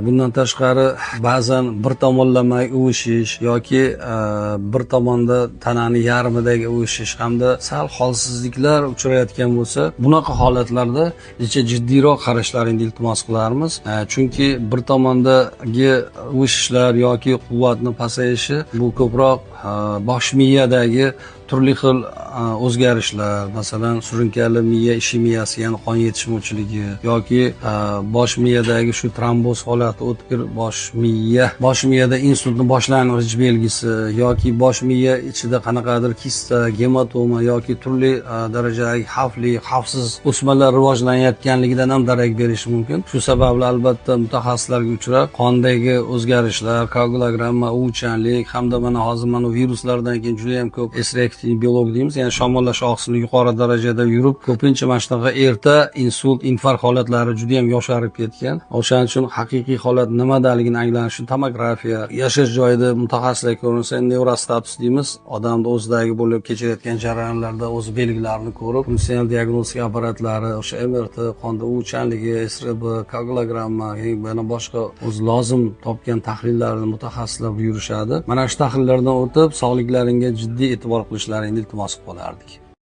Bundan tashqari ba'zan bir tomonlama uvishish yoki bir tomonda tanani yarmidagi uvishish hamda sal holsizliklar uchrayotgan bo'lsa, bunaqa holatlarda jiddiyroq qarashlaringni iltimos qilarmiz. Chunki bir tomondagi uvishishlar yoki quvvatni pasayishi bu ko'proq bosh miyadagi turli xil o'zgarishlar, masalan surunkali miya ishemiyasi, ya'ni qon yetishmovchiligi yoki bosh miyadagi shu tromboz holati, o'tkir bosh miyada insultni boshlang'ich belgisi yoki bosh miya ichida qanaqadir kista, gematoma yoki turli darajadagi xavfsiz o'smalar rivojlanayotganligidan ham darak berishi mumkin. Shu sababli albatta mutaxassislarga uchrab, qondagi o'zgarishlar, koagulogramma, uvchanlik hamda mana hozir viruslardan keyin juda ham ko'p S-reaktiv biolog deymiz, ya'ni shamollash oqsili yuqori darajada yurib, ko'pincha mana shunaqa erta insult, infarkt holatlari juda ham yosharib ketgan. O'shaning uchun haqiqiy holat nimadaligini anglanish uchun tomografiya, yashash joyida mutaxassislar ko'rinsa, nevrostatus deymiz, odamni o'zidagi bo'lib kechirayotgan jarayonlarda o'z belgilarini ko'rib, funksional diagnostika apparatlari, o'sha MRT, qonda uvchanligi, SRB, koagulogramma, yana boshqa o'z lozim topgan tahlillarni mutaxassislar buyurishadi. Mana shu tahlillardan o'tib, sog'liklaringga jiddiy e'tibor qilishlaringni iltimos qilib qolardik.